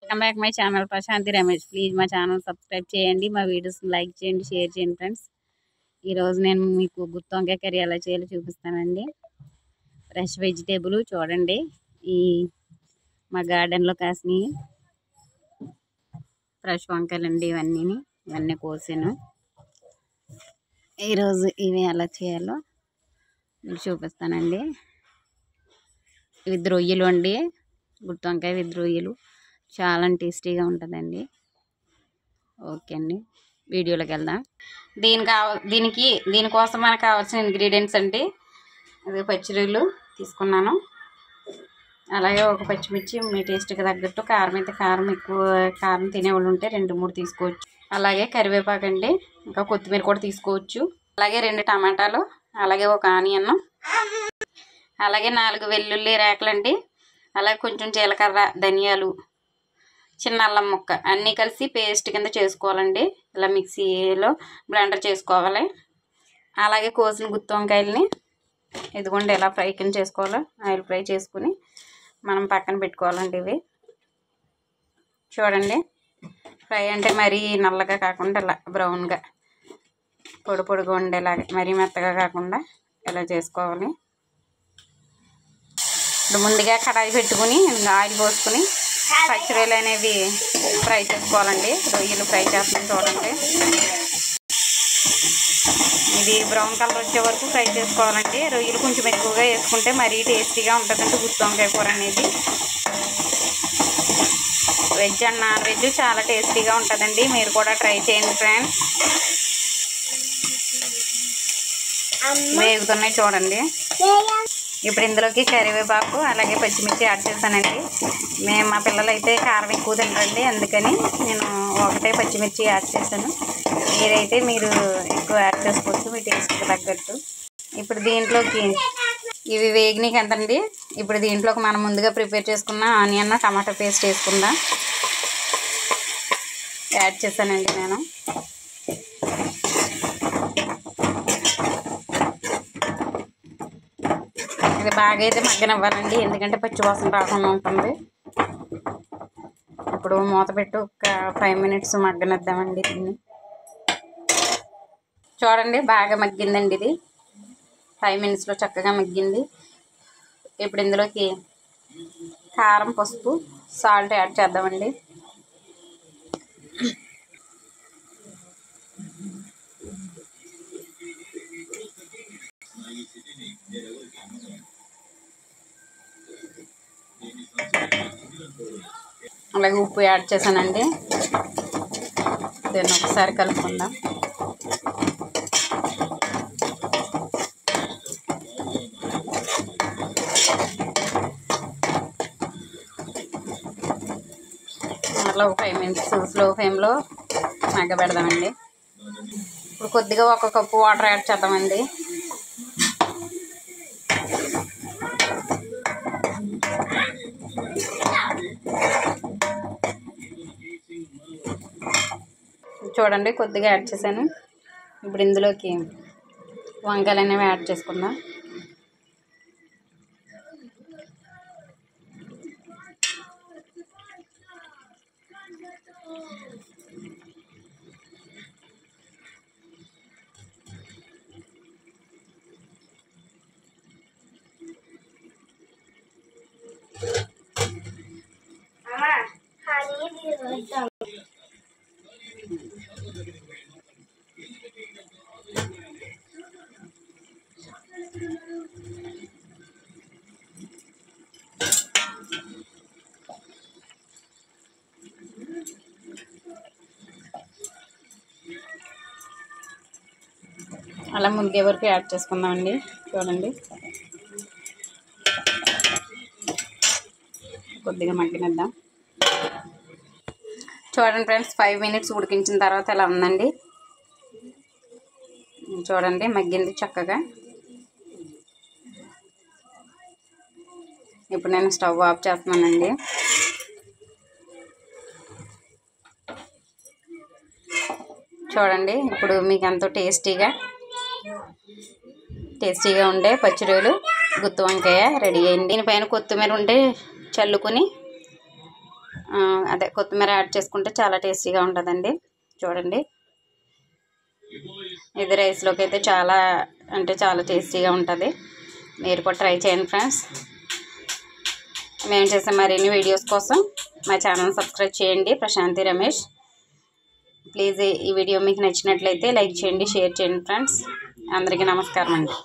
Welcome back my channel Prashanti Ramesh. Please మా channel subscribe చేయండి, మా వీడియోస్ లైక్ చేయండి, షేర్ చేయండి ఫ్రెండ్స్. ఈరోజు నేను మీకు గుత్తి వంకాయ కర్రీ ఎలా చేయాలో చూపిస్తానండి. ఫ్రెష్ వెజిటేబుల్ చూడండి, ఈ మా గార్డెన్లో కాసినవి ఫ్రెష్ వంకాయలండి. ఇవన్నీ కోసాను. ఈరోజు ఇవి ఎలా చేయాలో మీకు చూపిస్తానండి. ఇవి రొయ్యలు అండి, గుత్తి వంకాయ విత్ రొయ్యలు చాలా టేస్టీగా ఉంటుందండి. ఓకే అండి, వీడియోలోకి వెళ్దాం. దీనికోసం మనకు కావాల్సిన ఇంగ్రీడియంట్స్ అండి, అది పచ్చిరొయ్యలు తీసుకున్నాను, అలాగే ఒక పచ్చిమిర్చి మీ టేస్ట్కి తగ్గట్టు. కారం అయితే ఎక్కువ కారం తినేవాళ్ళు ఉంటే 2-3 తీసుకోవచ్చు. అలాగే కరివేపాకు అండి, ఇంకా కొత్తిమీర కూడా తీసుకోవచ్చు. అలాగే 2 టమాటాలు, అలాగే ఒక ఆనియన్, అలాగే 4 వెల్లుల్లి రేకలండి, అలాగే కొంచెం జీలకర్ర, ధనియాలు, చిన్న అల్లం ముక్క అన్నీ కలిసి పేస్ట్ కింద చేసుకోవాలండి. ఇలా మిక్సీలో బ్లెండర్ చేసుకోవాలి. అలాగే కోసిన గుత్తి వంకాయలని ఇదిగోండి ఇలా ఫ్రై కింద చేసుకోవాలి. ఆయిల్ ఫ్రై చేసుకుని మనం పక్కన పెట్టుకోవాలండి. ఇవి చూడండి, ఫ్రై అంటే మరీ నల్లగా కాకుండా ఇలా బ్రౌన్గా పొడిగా ఉండేలాగా, మరీ మెత్తగా కాకుండా ఇలా చేసుకోవాలి. ఇప్పుడు ముందుగా కడాయి పెట్టుకుని ఆయిల్ పోసుకుని పచ్చిరొయ్యలు అనేవి ఫ్రై చేసుకోవాలండి. రొయ్యలు ఫ్రై చేస్తాం చూడండి. ఇది బ్రౌన్ కలర్ వచ్చే వరకు ఫ్రై చేసుకోవాలండి. రొయ్యలు కొంచెం ఎక్కువగా వేసుకుంటే మరీ టేస్టీగా ఉంటుందండి గుత్తి వంకాయ కూర అనేది. వెజ్ అండ్ నాన్ వెజ్ చాలా టేస్టీగా ఉంటుందండి. మీరు కూడా ట్రై చేయండి ఫ్రెండ్స్. వేగుతున్నాయి చూడండి. ఇప్పుడు ఇందులోకి కరివేపాకు అలాగే పచ్చిమిర్చి యాడ్ చేస్తానండి. మా పిల్లలు అయితే కారం ఎక్కువ తింటారండి, అందుకని నేను ఒకటే పచ్చిమిర్చి యాడ్ చేశాను. మీరైతే మీరు ఎక్కువ యాడ్ చేసుకోవచ్చు మీ టేస్ట్కి తగ్గట్టు. ఇప్పుడు దీంట్లోకి ఇవి వేగినాయి కదండి, ఇప్పుడు దీంట్లోకి మనం ముందుగా ప్రిపేర్ చేసుకున్న ఆనియన్ టమాటో పేస్ట్ వేసుకుందాం. యాడ్ చేశానండి నేను. ఇది బాగా అయితే మగ్గనివ్వాలండి, ఎందుకంటే పచ్చివాసన రాకుండా ఉంటుంది. ఇప్పుడు మూత పెట్టి ఒక 5 మినిట్స్ మగ్గనిద్దామండి దీన్ని. చూడండి బాగా మగ్గిందండి, ఇది 5 మినిట్స్లో చక్కగా మగ్గింది. ఇప్పుడు ఇందులోకి కారం, పసుపు, సాల్ట్ యాడ్ చేద్దామండి. అలాగే ఉప్పు యాడ్ చేశానండి. దీన్ని ఒకసారి కలుపుకుందాం. అట్లా ఒక 5 మినిట్స్ స్లో ఫ్లేమ్లో మగ్గబెడదామండి. ఇప్పుడు కొద్దిగా 1 కప్పు వాటర్ యాడ్ చేద్దామండి. చూడండి కొద్దిగా యాడ్ చేశాను. ఇప్పుడు ఇందులోకి వంకాయలు అనేవి యాడ్ చేసుకుందాం. అలా ముగ్గే వరకు యాడ్ చేసుకుందామండి. చూడండి కొద్దిగా మగ్గినిద్దాం. చూడండి ఫ్రెండ్స్, 5 మినిట్స్ ఉడికించిన తర్వాత ఎలా ఉందండి. చూడండి మగ్గింది చక్కగా. ఇప్పుడు నేను స్టవ్ ఆఫ్ చేస్తున్నానండి. చూడండి ఇప్పుడు మీకు ఎంతో టేస్టీగా ఉండే పచ్చిరొయ్యలు గుత్తి వంకాయ రెడీ అయింది. దీనిపైన కొత్తిమీర ఉంటే చల్లుకొని అదే కొత్తిమీర యాడ్ చేసుకుంటే చాలా టేస్టీగా ఉంటుందండి. చూడండి, ఇది రైస్లోకి అయితే చాలా అంటే చాలా టేస్టీగా ఉంటుంది. మీరు కూడా ట్రై చేయండి ఫ్రెండ్స్. మేము చేసే మరిన్ని వీడియోస్ కోసం మా ఛానల్ సబ్స్క్రైబ్ చేయండి, ప్రశాంతి రమేష్. ప్లీజ్ ఈ వీడియో మీకు నచ్చినట్లయితే లైక్ చేయండి, షేర్ చేయండి ఫ్రెండ్స్. అందరికీ నమస్కారం అండి.